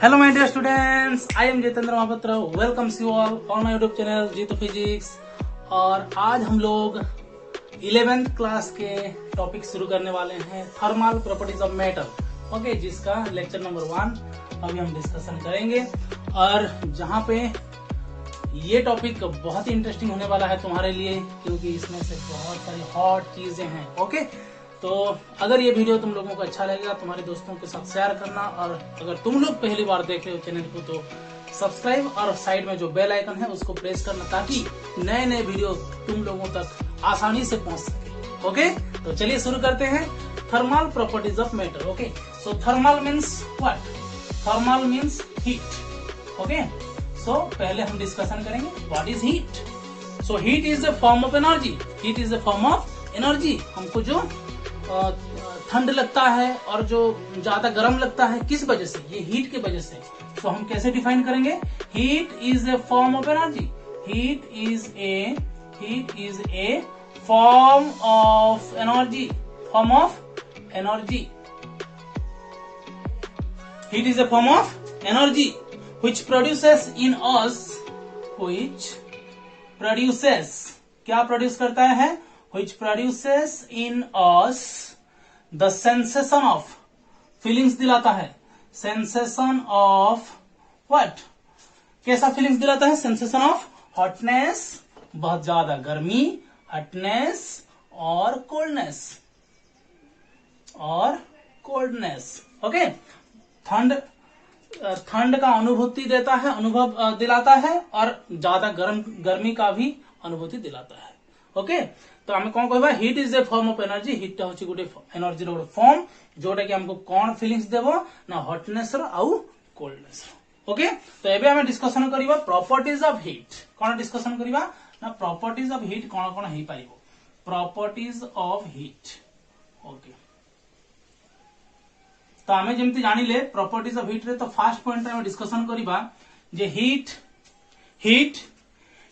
Hello my dear students, I am Jitendra Mahapatra, welcomes you all on my YouTube channel Jeeto physics. और आज हम लोग 11th class के topic शुरू करने वाले हैं thermal properties of metal, okay, जिसका लेक्चर नंबर 1 अभी हम डिस्कशन करेंगे। और जहाँ पे ये टॉपिक बहुत ही इंटरेस्टिंग होने वाला है तुम्हारे लिए, क्योंकि इसमें से बहुत सारी हॉट चीजें हैं, ओके। तो अगर ये वीडियो तुम लोगों को अच्छा लगेगा तुम्हारे दोस्तों के साथ शेयर करना, और अगर तुम लोग पहली बार देख रहे हो चैनल को तो सब्सक्राइब और साइड में जो बेल आइकन है उसको प्रेस करना, ताकि नए नए वीडियो तुम लोगों तक आसानी से पहुंच सके, ओके। तो चलिए शुरू करते हैं thermal properties of metal, okay. So thermal means what? Thermal means heat, okay. So पहले हम डिस्कशन करेंगे what is heat. So heat is the form of energy, heat is the form of energy. हमको जो ठंड लगता है और जो ज्यादा गर्म लगता है, किस वजह से? ये हीट के वजह से। तो हम कैसे डिफाइन करेंगे? Heat is a form of energy, heat is a form of energy, form of energy. Heat is a form of energy which produces in us, which produces, क्या प्रोड्यूस करता है? which produces in us the sensation of, feelings दिलाता है, sensation of what? कैसा feelings दिलाता है? sensation of hotness, बहुत ज्यादा गर्मी, hotness और coldness, ओके। ठंड का अनुभूति देता है, अनुभव दिलाता है, और ज्यादा गर्मी का भी अनुभूति दिलाता है, ओके। तो आम कौन कह? Heat is a form of energy. Heat हूँ गोटे एनर्जी गोटे फॉर्म जोटा कि हमको कौन फीलिंग्स देव ना हॉटनेस आउ कोल्डनेस, ओके। तो एबे हमें डिस्कशन करिबा प्रॉपर्टीज ऑफ हीट। कौन डिस्कशन करिबा ना प्रॉपर्टीज ऑफ हीट कौन कौन हेई पारिबो, प्रॉपर्टीज ऑफ हीट, ओके। तो आमे जेमति जानिले प्रॉपर्टीज ऑफ हीट रे, तो फर्स्ट पॉइंट रे डिस्कशन करिबा जे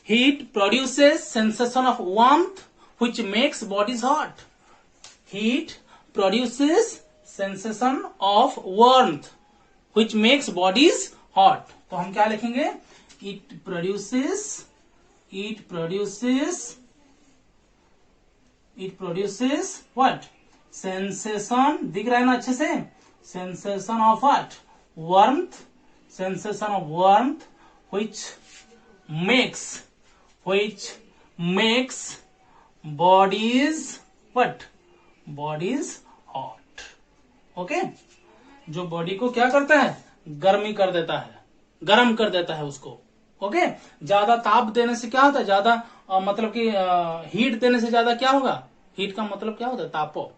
heat produces sensation of warmth which makes bodies hot. Heat produces sensation of warmth which makes bodies hot. तो हम क्या लिखेंगे? It produces what? Sensation, दिख रहा है ना अच्छे से? Sensation of what? Warmth, sensation of warmth which makes bodies what? Bodies hot, okay. जो बॉडी को क्या करता है? गर्मी कर देता है, गर्म कर देता है उसको, ओके। ज्यादा ताप देने से क्या होता है? ज्यादा मतलब कि हीट देने से ज्यादा क्या होगा? हीट का मतलब क्या होता है? तापो,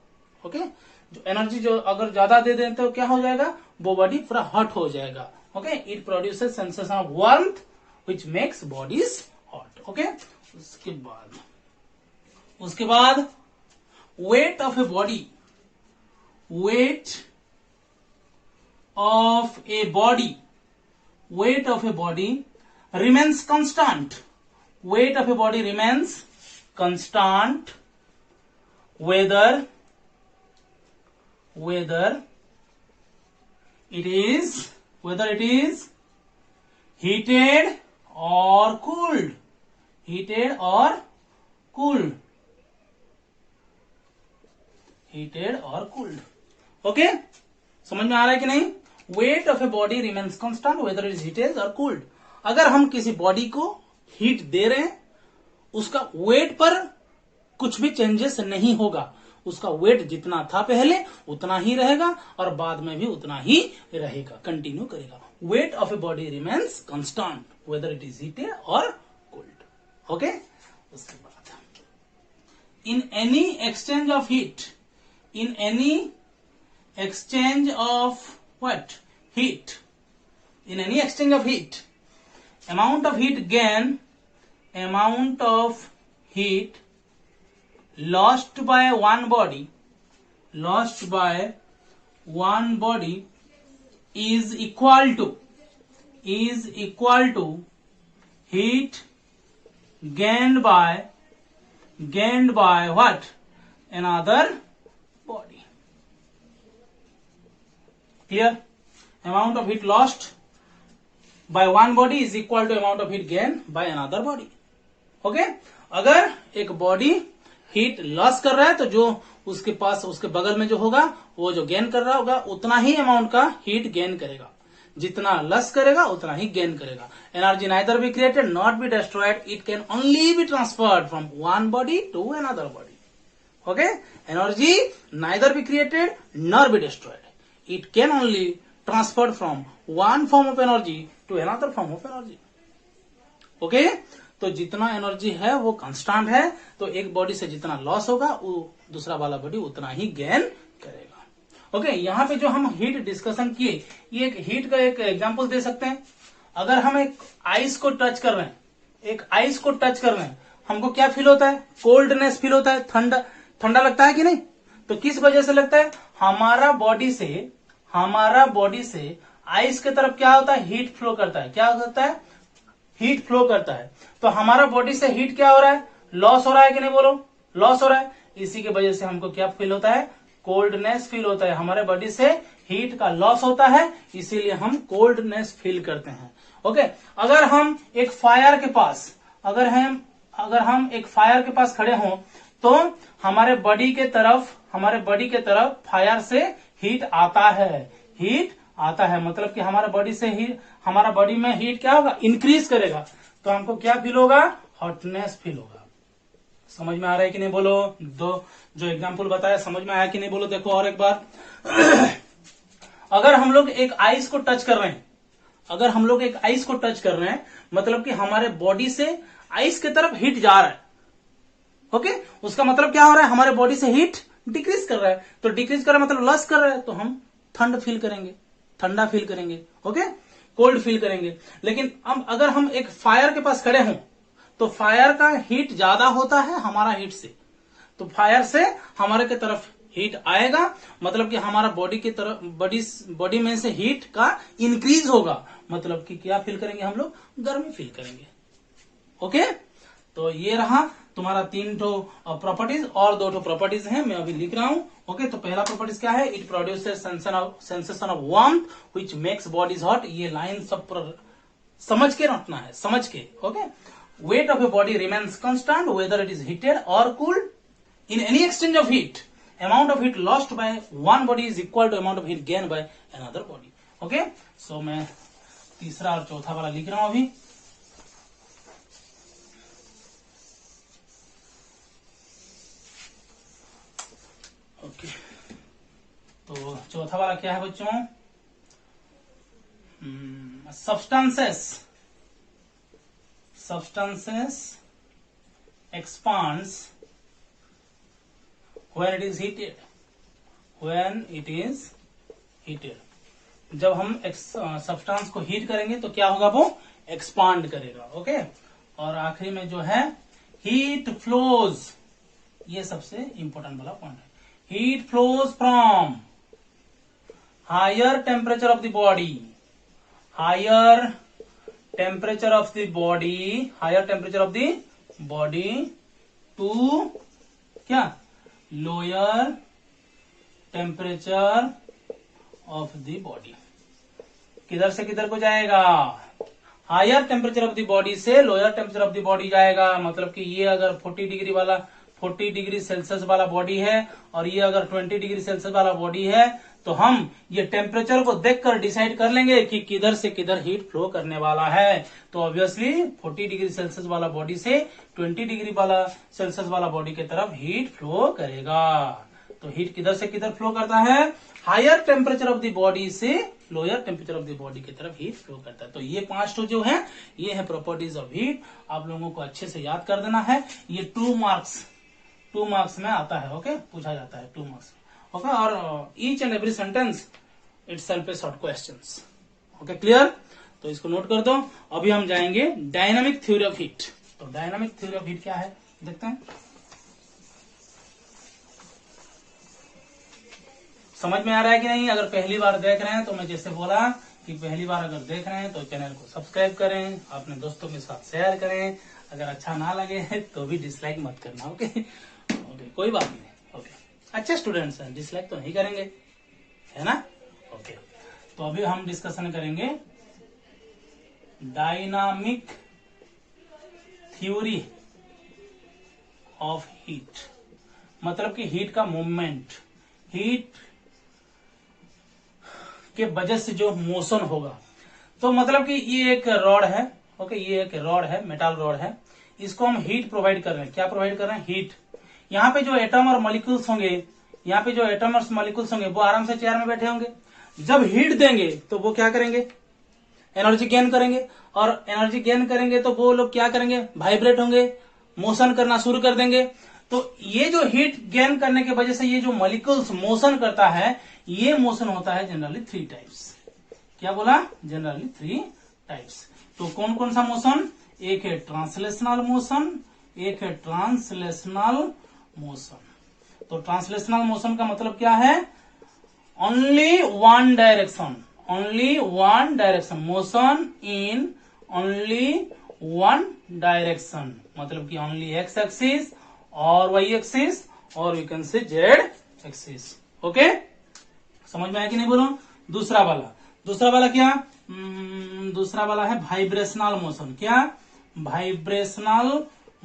ओके। जो एनर्जी जो अगर ज्यादा दे दें तो क्या हो जाएगा? वो बॉडी पूरा हॉट हो जाएगा, okay. It produces sensation of warmth which makes bodies hot, okay. उसके बाद weight of a body, weight of a body remains constant, weight of a body remains constant whether it is heated or cooled, okay. समझ में आ रहा है कि नहीं? Weight of a body remains constant whether it is heated और cooled. अगर हम किसी बॉडी को हीट दे रहे हैं, उसका वेट पर कुछ भी चेंजेस नहीं होगा, उसका वेट जितना था पहले उतना ही रहेगा और बाद में भी उतना ही रहेगा, कंटिन्यू करेगा। Wait of a body remains constant whether it is heated और कूल्ड, ओके। उसके बाद in any exchange of heat, amount of heat lost by one body is equal to heat gained by what? Another body. Clear? Amount of heat lost by one body is equal to amount of heat gained by another body. Okay अगर एक body heat loss कर रहा है तो जो उसके पास उसके बगल में जो होगा वो जो गेन कर रहा होगा उतना ही अमाउंट का हीट गेन करेगा, जितना लॉस करेगा उतना ही गेन करेगा. Energy neither be created not be destroyed, it can only be transferred from one body to another body. Okay energy neither be created not be destroyed, it can only transferred from one form of energy to another form of energy. Okay तो जितना energy है वो constant है, तो एक body से जितना loss होगा वो दूसरा वाला बॉडी उतना ही गेन करेगा. ओके यहाँ पे जो हम हीट डिस्कशन किए, ये एक हीट का एक एग्जांपल दे सकते हैं. अगर हम एक आइस को टच कर रहे हैं, एक आइस को टच कर रहे हैं, हमको क्या फील होता है? कोल्डनेस फील होता है, ठंडा ठंडा लगता है कि नहीं? तो किस वजह से लगता है? हमारा बॉडी से आइस की तरफ क्या होता है? हीट फ्लो करता है. क्या करता है? हीट फ्लो करता है. तो हमारा बॉडी से हीट क्या हो रहा है? लॉस हो रहा है कि नहीं? बोलो, लॉस हो रहा है. इसी की वजह से हमको क्या फील होता है? कोल्डनेस फील होता है. हमारे बॉडी से हीट का लॉस होता है, इसीलिए हम कोल्डनेस फील करते हैं. ओके अगर हम एक फायर के पास खड़े हों तो हमारे बॉडी के तरफ फायर से हीट आता है. मतलब कि हमारा बॉडी में हीट क्या होगा? इंक्रीज करेगा. तो हमको क्या फील होगा? हॉटनेस फील होगा. समझ में आ रहा है कि नहीं? बोलो. दो जो एग्जांपल बताया समझ में आया कि नहीं? बोलो. देखो और एक बार. अगर हम लोग एक आइस को टच कर रहे हैं, मतलब कि हमारे बॉडी से आइस की तरफ हीट जा रहा है. ओके उसका मतलब क्या हो रहा है? हमारे बॉडी से हीट डिक्रीज कर रहा है. तो डिक्रीज कर रहा है मतलब लॉस कर रहा है, तो हम ठंडा फील करेंगे. ओके कोल्ड फील करेंगे. लेकिन अब अगर हम एक फायर के पास खड़े हों तो फायर का हीट ज्यादा होता है हमारा हीट से, तो फायर से हमारे की तरफ हीट आएगा, मतलब कि हमारा बॉडी में से हीट का इंक्रीज होगा, मतलब कि क्या फील करेंगे हम लोग? गर्मी फील करेंगे. ओके तो ये रहा तुम्हारा 3 प्रॉपर्टीज और 2 प्रॉपर्टीज हैं, मैं अभी लिख रहा हूं. ओके तो पहला प्रॉपर्टीज क्या है? It produces sensation of warmth which makes bodies hot. ये लाइन सब समझ के रखना है, समझ के. Okay weight of a body remains constant whether it is heated or cooled. In any exchange of heat, amount of heat lost by one body is equal to amount of heat gained by another body. Okay so मैं तीसरा और चौथा वाला लिख रहा हूं अभी. Okay तो चौथा वाला क्या है बच्चों? substances expands when it is heated. जब हम सब्सटेंस को हीट करेंगे तो क्या होगा? वो एक्सपांड करेगा. ओके और आखिरी में जो है हीट फ्लोज, ये सबसे इंपॉर्टेंट वाला पॉइंट है. Heat flows from higher temperature of the body to क्या? Lower temperature of the body. किधर से किधर को जाएगा? Higher temperature of the body से lower temperature of the body जाएगा. मतलब कि ये अगर 40 डिग्री सेल्सियस वाला बॉडी है और ये अगर 20 डिग्री सेल्सियस वाला बॉडी है, तो हम ये टेम्परेचर को देखकर डिसाइड कर लेंगे कि किधर से किधर हीट फ्लो करने वाला है. तो ऑब्वियसली 40 डिग्री सेल्सियस वाला बॉडी से 20 डिग्री वाला सेल्सियस वाला बॉडी की तरफ हीट फ्लो करेगा. तो हीट किधर से किधर फ्लो करता है? Higher temperature of the body से lower temperature of the body की तरफ हीट फ्लो करता है. तो ये 5 जो है ये है प्रॉपर्टीज ऑफ हीट. आप लोगों को अच्छे से याद कर देना है. ये 2 मार्क्स में आता है. ओके पूछा जाता है 2 मार्क्स. ओके और each and every sentence itself A short questions. Okay clear? तो इसको नोट कर दो. अभी हम जाएंगे डायनामिक थ्योरी ऑफ हीट. तो डायनामिक थ्योरी ऑफ हीट क्या है देखते हैं. समझ में आ रहा है कि नहीं? अगर पहली बार देख रहे हैं तो मैं जैसे बोला कि पहली बार अगर देख रहे हैं तो चैनल को सब्सक्राइब करें, अपने दोस्तों के साथ शेयर करें. अगर अच्छा ना लगे तो भी डिसलाइक मत करना. ओके कोई बात नहीं. ओके अच्छे स्टूडेंट्स हैं, डिसलाइक तो नहीं करेंगे, है ना? ओके तो अभी हम डिस्कशन करेंगे डायनामिक थ्योरी ऑफ हीट, मतलब कि हीट का मूवमेंट, हीट के वजह से जो मोशन होगा। तो मतलब कि ये एक रॉड है, ओके, ये एक रॉड है, मेटल रॉड है, इसको हम हीट प्रोवाइड कर रहे हैं। क्या प्रोवाइड कर रहे हैं? हीट। यहाँ पे जो एटम और मॉलिक्यूल्स होंगे, यहाँ पे जो एटम और मॉलिक्यूल्स होंगे वो आराम से चेयर में बैठे होंगे। जब हीट देंगे तो वो क्या करेंगे? एनर्जी गेन करेंगे, और एनर्जी गेन करेंगे तो वो लोग क्या करेंगे? वाइब्रेट होंगे, मोशन करना शुरू कर देंगे। तो ये जो हीट गेन करने की वजह से ये जो मॉलिक्यूल्स मोशन करता है, ये मोशन होता है जनरली 3 टाइप्स। क्या बोला? Generally 3 types. तो कौन कौन सा मोशन? एक है ट्रांसलेशनल मोशन, एक है ट्रांसलेशनल मोशन। तो ट्रांसलेशनल मोशन का मतलब क्या है? Only one direction, only one direction, motion in only one direction, मतलब कि ओनली एक्स एक्सिस और वाई एक्सिस और we can say z axis. Okay, समझ में आया कि नहीं? बोलो। दूसरा वाला क्या? दूसरा वाला है वाइब्रेशनल मोशन। क्या? Vibrational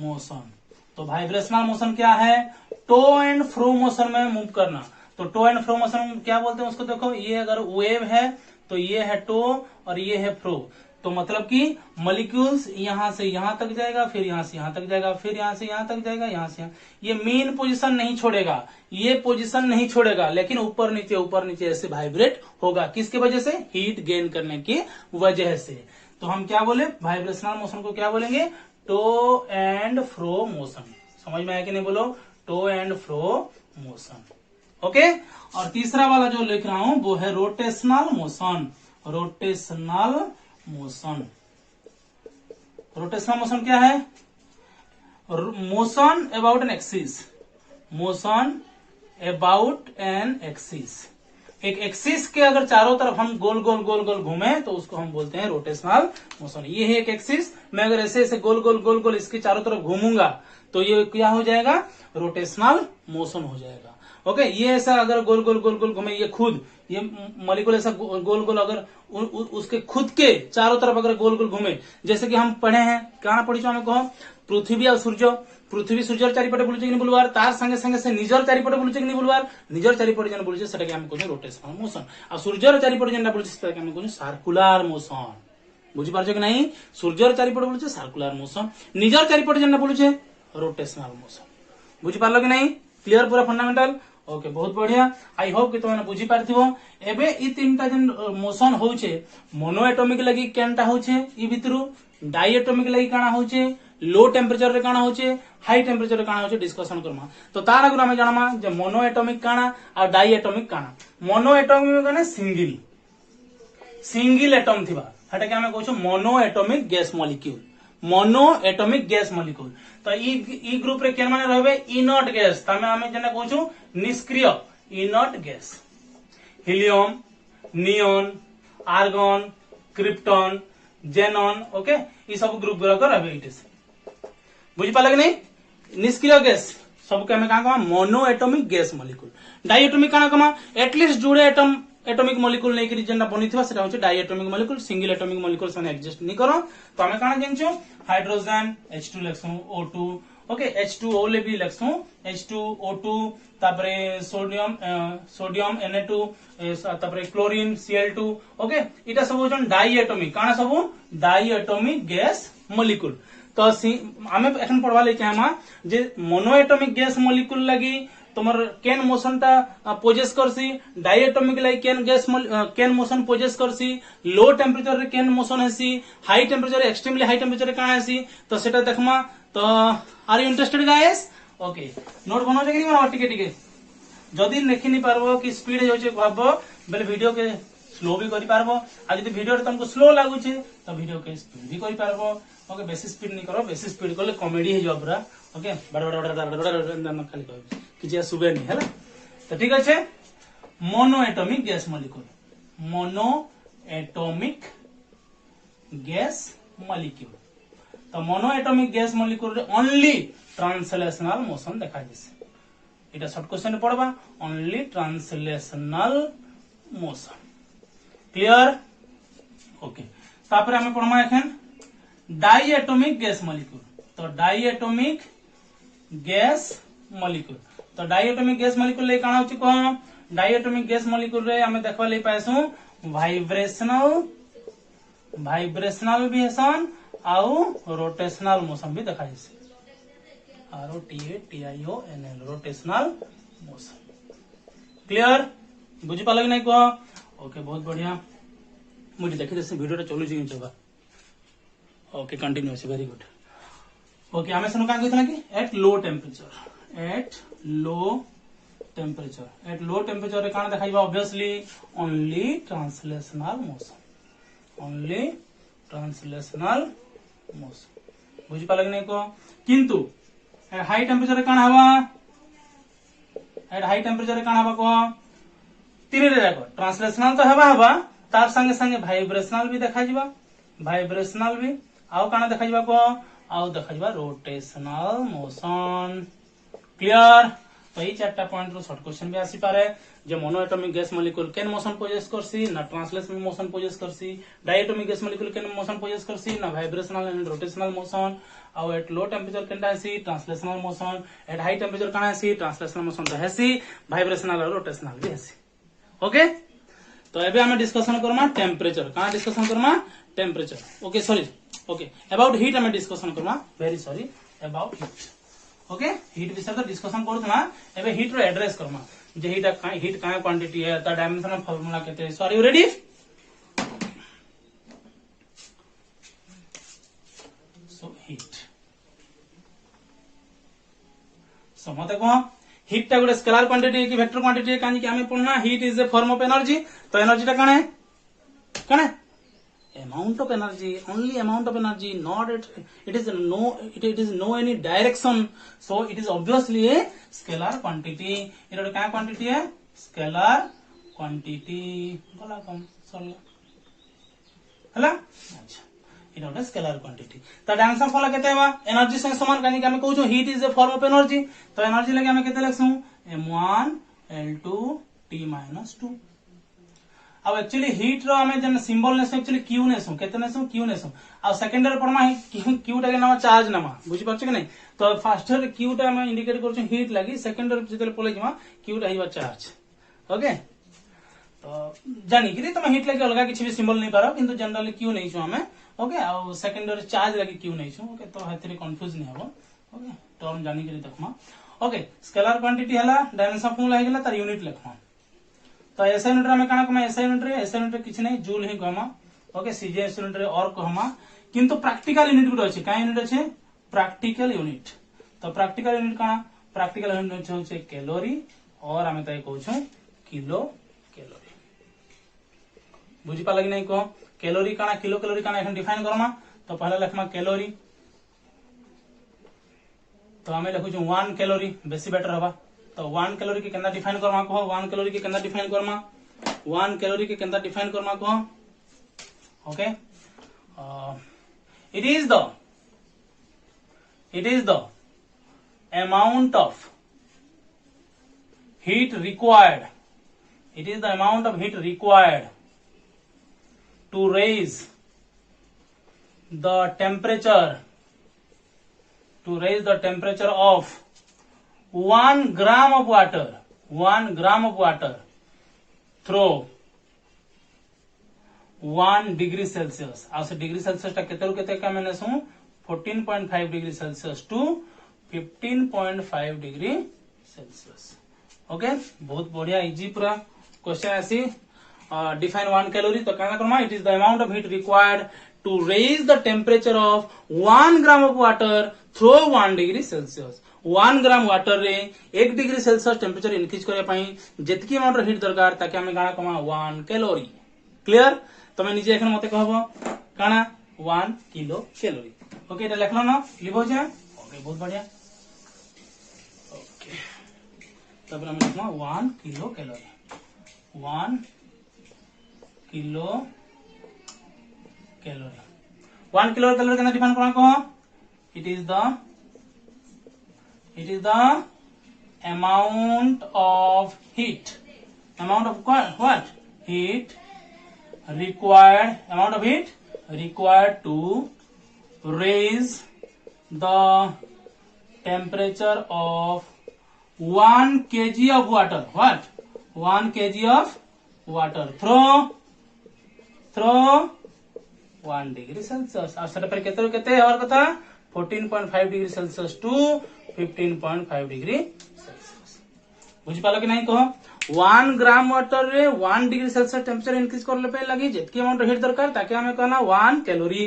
motion. तो वाइब्रेशनल मोशन क्या है? टो एंड फ्रो मोशन में मूव करना। तो टो एंड फ्रो मोशन क्या बोलते हैं उसको? देखो, ये अगर वेव है तो ये है टो और ये है फ्रो। तो मतलब कि मॉलिक्यूल्स यहां से यहां तक जाएगा, फिर यहां से यहां तक जाएगा, फिर यहां से यहां तक जाएगा, यहां से यहां। ये मेन पोजीशन नहीं छोड़ेगा, ये पोजीशन नहीं छोड़ेगा, लेकिन ऊपर नीचे ऐसे वाइब्रेट होगा। किसकी वजह से? हीट गेन करने की वजह से। तो हम क्या बोले? वाइब्रेशनल मोशन को क्या बोलेंगे? To and fro motion. समझ में आया कि नहीं? बोलो। To and fro motion. Okay. और तीसरा वाला जो लिख रहा हूं वो है rotational motion. Rotational motion. Rotational motion क्या है? Motion about an axis, motion about an axis. एक एक्सिस के अगर चारों तरफ हम गोल गोल गोल गोल घूमे तो उसको हम बोलते हैं रोटेशनल मोशन। ये है एक एक्सिस, मैं अगर ऐसे ऐसे गोल गोल गोल गोल इसके चारों तरफ घूमूंगा तो ये क्या हो जाएगा? रोटेशनल मोशन हो जाएगा। ओके, ये ऐसा अगर गोल गोल गोल गोल घूमे, ये खुद ये मॉलिक्यूल ऐसा गोल गोल अगर उसके खुद के चारों तरफ अगर गोल गोल घूमे, जैसे कि हम पढ़े हैं, क्या पढ़ी हमें कहो? पृथ्वी और सूर्य, पृथ्वी सूर्यर चारिपटे बुलुचे कि नहीं बुलवार, तार संगे संगे से निजर चारिपटे बुलुचे कि नहीं बुलवार, निजर चारिपटे जेन बुलुचे सेटाके हम कहू रोटेशनल मोशन। आ सूर्यर चारिपटे जेनटा बुलुचे सेटाके हम कहू सर्कुलर मोशन। बुझी पारछो कि नहीं? सूर्यर चारिपटे बुलुचे सर्कुलर मोशन, निजर चारिपटे जेनटा बुलुचे रोटेशनल मोशन। बुझी पारलो कि नहीं? क्लियर पूरा फंडामेंटल? ओके, बहुत बढ़िया। आई होप कि तुमने बुझी पारथिबो। एबे ई तीनटा जन मोशन होउचे, मोनो एटॉमिक लगी केनटा होउचे ई भितरु, डाई एटॉमिक लगी काना होउचे, लो टेम्परेचर रे काना होउचे, हाई टेम्परेचर रे काना होउचे, डिस्कशन करमा। तो तार आगु हमें जानमा जे मोनो एटॉमिक काना और डाई एटॉमिक काना। मोनो एटॉमिक माने सिंगल सिंगल एटम थिबा, हटा के हमें कहू mono atomic gas molecule, monoatomic gas molecule. तो ई ग्रुप रे केन माने रहबे? इनर्ट गैस, तमे हमें जेना कहू निष्क्रिय inert gas. Helium, neon, argon, krypton, xenon, okay, ये सब ग्रुप गुरा रहबे इटे से। बुझी पाला कि नहीं? निष्क्रिय गैस सबके हमें कहा monoatomic gas molecule. Diatomic काना कमा? एटलिस्ट जुड़े एटम एटॉमिक मॉलिक्यूल नहीं करी जेना बनिथिबा सेटा होचे diatomic molecule. Single atomic molecule से एग्जिस्ट नहीं करो। तो हमें काना जानछो? Hydrogen H2 लेखसु, O2, okay, H2O ले भी लेखसु, H2O2, तापरे सोडियम Na2, तापरे क्लोरीन Cl2, ओके, इटा सब होचन डाई एटॉमिक काना सब डाई एटॉमिक गैस मॉलिक्यूल। तो आमे एखन पढ़वा ले चाहमा जे मोनो एटॉमिक गैस मॉलिक्यूल लगी तुम्हार केन मोशन टा पोजेस करसी, डाई एटॉमिक लगी केन गैस केन मोशन पोजेस करसी, लो टेम्परेचर रे केन मोशन हेसी, high temperature extremely high temperature काना हेसी, तो सेटा देखमा। तो are you interested guys? Okay, note बनाओ कि नहीं बनाओ? टिके टिके जदि देखि नहीं पारबो कि स्पीड होचे भाबो बेले वीडियो के स्लो भी करि पारबो, आ जदि वीडियो तुमको स्लो लागुचे तो वीडियो के स्पीड भी करि पारबो। ओके, बेसी स्पीड नहीं करो, बेसी स्पीड करले कॉमेडी हे जाबरा। ओके, बड़ बड़ बड़ बड़ बड़ खाली कहबे कि सुबे नहीं है। तो ठीक अच्छे, monoatomic gas molecule, monoatomic gas molecule. तो monoatomic gas molecule only translational motion देखा जैसे এটা শর্ট কোশ্চেন পড়বা, only translational motion. Clear? Okay, तापर हमें पढ़मा एखन डाइएटॉमिक गैस मॉलिक्यूल। तो डाइएटॉमिक गैस मॉलिक्यूल, तो डाइएटॉमिक गैस मॉलिक्यूल ले काना होची को डाइएटॉमिक गैस मॉलिक्यूल रे हमें देखबा ले पाएसु वाइब्रेशनल विहेसन आउ रोटेशनल मोशन भी देखा जाए। ROTATIONL rotational motion. क्लियर बुझी पाल कि नहीं कह? ओके बहुत बढ़िया। मुझे देखी दे वीडियो चलू जगह। Okay continuous very good. Okay आमे सनो का कहथला कि eight low temperature, eight low temperature रे काना देखाइबा ऑब्वियसली ओनली ट्रांसलेशनल मोशन। बुझी पाल कि नहीं कह? किंतु एट हाई टेम्परेचर रे काना हवा, एट हाई टेम्परेचर रे काना हवा कह तीन रे जाक ट्रांसलेशनल तो हवा तार संगे संगे वाइब्रेशनल भी देखा जिबा, वाइब्रेशनल भी आउ काना देखा जिबा को आउ देखा जिबा रोटेशनल मोशन। क्लियर? तो ये चारटा पॉइंट रो शॉर्ट क्वेश्चन भी आसी पारे जे मोनोएटॉमिक गैस मॉलिक्यूल केन मोशन पोजेस करसी ना ट्रांसलेशनल मोशन पोजेस करसी, डाइएटॉमिक गैस मॉलिक्यूल केन मोशन पोजेस करसी ना वाइब्रेशनल एंड रोटेशनल मोशन, आउ एट लो टेम्परेचर केनटा हेसी translational motion, at high temperature काना हेसी ट्रांसलेशनल मोशन तो हेसी, वाइब्रेशनल और रोटेशनल भी हेसी। ओके तो एबे हमें डिस्कशन करमा टेम्परेचर, कहां डिस्कशन करमा temperature. Okay sorry okay about heat हमें डिस्कशन करमा, very sorry about heat. Okay heat विषय तो डिस्कशन करूथना, एबे हीट रो एड्रेस करमा जे हीट का क्वांटिटी है ता डायमेंशनल फार्मूला केते। So are you ready? So heat so मते को हीट टा गोटे स्केलर क्वांटिटी कि वेक्टर क्वांटिटी है कानी कि हमें पढ़ना heat is a form of energy. तो एनर्जी टा काने काने amount of energy, only amount of energy, not it is no any direction, so it is obviously a scalar quantity। इधर क्या क्वांटिटी है? स्केलर क्वांटिटी बोला कम सॉरी हला। अच्छा इधर गोटे स्केलर क्वांटिटी तो डायमेंशन फॉर्मूला केते हेबा एनर्जी संगे समान कानी कि हमें कहू heat is a form of energy. तो एनर्जी लगे हमें केते लिखसु m1 L2 T - 2। अब एक्चुअली हीट रो हमें जन सिंबल नेसु एक्चुअली क्यू नेसु केते नेसु क्यू नेसु आ सेकेंडरी परमा क्यू टा के नाम चार्ज नामा बुझी पाछो कि नहीं। तो फर्स्ट क्यू टा हमें इंडिकेट करछु हीट लागि, सेकेंडरी जेते पले जमा क्यू टा हिबा चार्ज। ओके तो जानी कि तुम हीट लागि अलगा किछि भी सिंबल नहीं पारो किंतु जनरली क्यू नहीं छु हमें। ओके आ सेकेंडरी चार्ज लागि क्यू नहीं छु। ओके तो हेतरे कंफ्यूज नहीं हबो। ओके टर्म जानी कि देखमा। ओके स्केलर क्वांटिटी हला डायमेंशन फॉर्मूला हे गेला तार यूनिट लिखमा। तो एसआई यूनिट में काना कमा एसआई यूनिट किछ नहीं जूल ही कहमा। ओके सीजीएस यूनिट रे और कहमा किंतु प्रैक्टिकल यूनिट गुड अछि। का यूनिट अछि? Practical unit. तो प्रैक्टिकल यूनिट काना प्रैक्टिकल यूनिट होचे कैलोरी और हमें तय कहू छु किलो कैलोरी। बुझी पाला कि नहीं को? कैलोरी काना किलो कैलोरी काना एखन डिफाइन करमा। तो पहले लिखमा कैलोरी, तो हमें लिखु छु 1 कैलोरी बेसी बेटर हबा। तो 1 कैलोरी के केंदा डिफाइन करमा कहो 1 कैलोरी के केंदा डिफाइन करमा 1 कैलोरी के केंदा डिफाइन करमा कहो। Okay it is the amount of heat required, it is the amount of heat required to raise the temperature of 1 gram of water through 1 degree Celsius। आ से degree Celsius टा केते रु केते का मैंने सु 14.5 degree Celsius to 15.5 degree Celsius. Okay बहुत बढ़िया इजी पूरा क्वेश्चन आसी। डिफाइन 1 कैलोरी तो क्या करमा it is the amount of heat required to raise the temperature of 1 gram of water through 1 degree Celsius. 1 gram water रे 1 डिग्री सेल्सियस टेम्परेचर इंक्रीज करने पाई जेतकी amount heat दरकार ताकि हमें गाना कमा 1 कैलोरी। क्लियर? तमे निजे एखन मते कहबो काना 1 किलो कैलोरी। ओके এটা লিখলো না লিখো যে ओके बहुत बढ़िया। ओके तब हम लिखमा 1 kilo calorie 1 kilo calorie 1 kilo calorie केना डिफाइन करा को it is the amount of heat required required to raise the temperature of 1 kg of water. What? 1 kg of water through 1 degree Celsius. और सेटा पर केते केते हमार कथा 14.5 degree Celsius to 15.5 degree Celsius. बुझी पालो कि नहीं कह 1 ग्राम वाटर रे 1 डिग्री सेल्सियस टेम्परेचर इंक्रीज करले पे लगी जेतकी अमाउंट हीट दरकार ताकि हमें कहना 1 कैलोरी.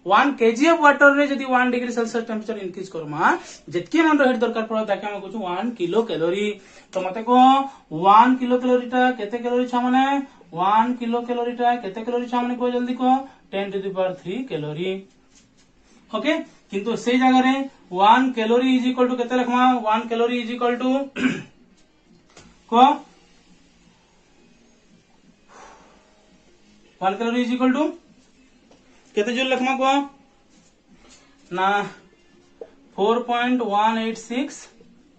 1 केजी ऑफ वाटर रे जदी 1 डिग्री सेल्सियस टेम्परेचर इंक्रीज करमा जेतकी अमाउंट हीट दरकार पड़ा ताकि हमें कहू 1 किलो कैलोरी. तो मते को 1 किलो कैलोरी टा केते कैलोरी छ माने 1 किलो कैलोरी टा केते कैलोरी छ माने को जल्दी को 10 to the power 3 calorie. Okay किंतु से जगह रे 1 कैलोरी इज इक्वल टू केते लिखमा 1 कैलोरी इज इक्वल टू को 1 कैलोरी इज इक्वल टू केते जूल लिखमा को ना 4.186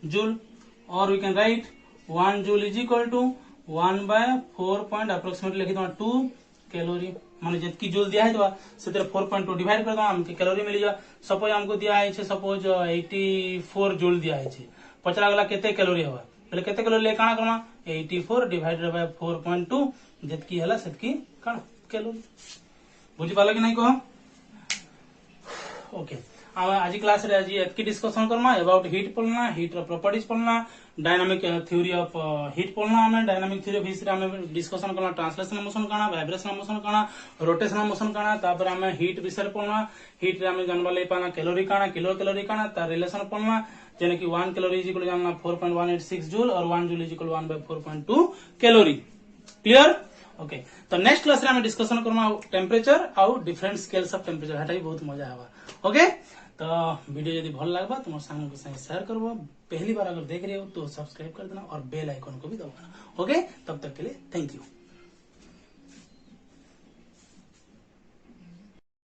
जूल और we can write 1 joule is equal to 1 by 4 point approximately लिखि दो 2 कैलोरी माने जितकी जूल दिया है से 4.2 डिवाइड कर दो हमके कैलोरी मिल जा. सपोज हमको दिया है सपोज 84 जूल दिया है पचरा गला केते कैलोरी हवा पहले केते कैलोरी ले काना करमा 84 डिवाइडेड बाय 4.2 जितकी हला सेतकी काना कैलोरी. बुझी पालो कि नहीं कह. ओके आज क्लास रे आज एतकी डिस्कशन करमा अबाउट हीट पढ़ना हीट रो प्रॉपर्टीज पढ़ना डायनामिक थ्योरी ऑफ हीट पढ़ना हमें डायनामिक थ्योरी ऑफ हीट हमें डिस्कशन करना ट्रांसलेशन मोशन काना वाइब्रेशन मोशन काना रोटेशनल मोशन काना तापर हमें हीट विषय पढ़ना हीट रे हमें जानवा ले पाना कैलोरी काना किलो कैलोरी काना तार रिलेशन पढ़ना जेने कि 1 कैलोरी इज इक्वल जानना 4.186 जूल और 1 joule is equal 1 by 4.2 calorie. Clear. Okay तो नेक्स्ट क्लास रे हमें डिस्कशन करना टेम्परेचर और डिफरेंट स्केल्स ऑफ टेम्परेचर हटा भी बहुत मजा आवा. ओके तो वीडियो यदि भल लगवा तुम सामने के साथ शेयर करबो. पहली बार अगर देख रहे हो तो सब्सक्राइब कर देना और बेल आइकन को भी दबाना. ओके तब तक के लिए थैंक यू.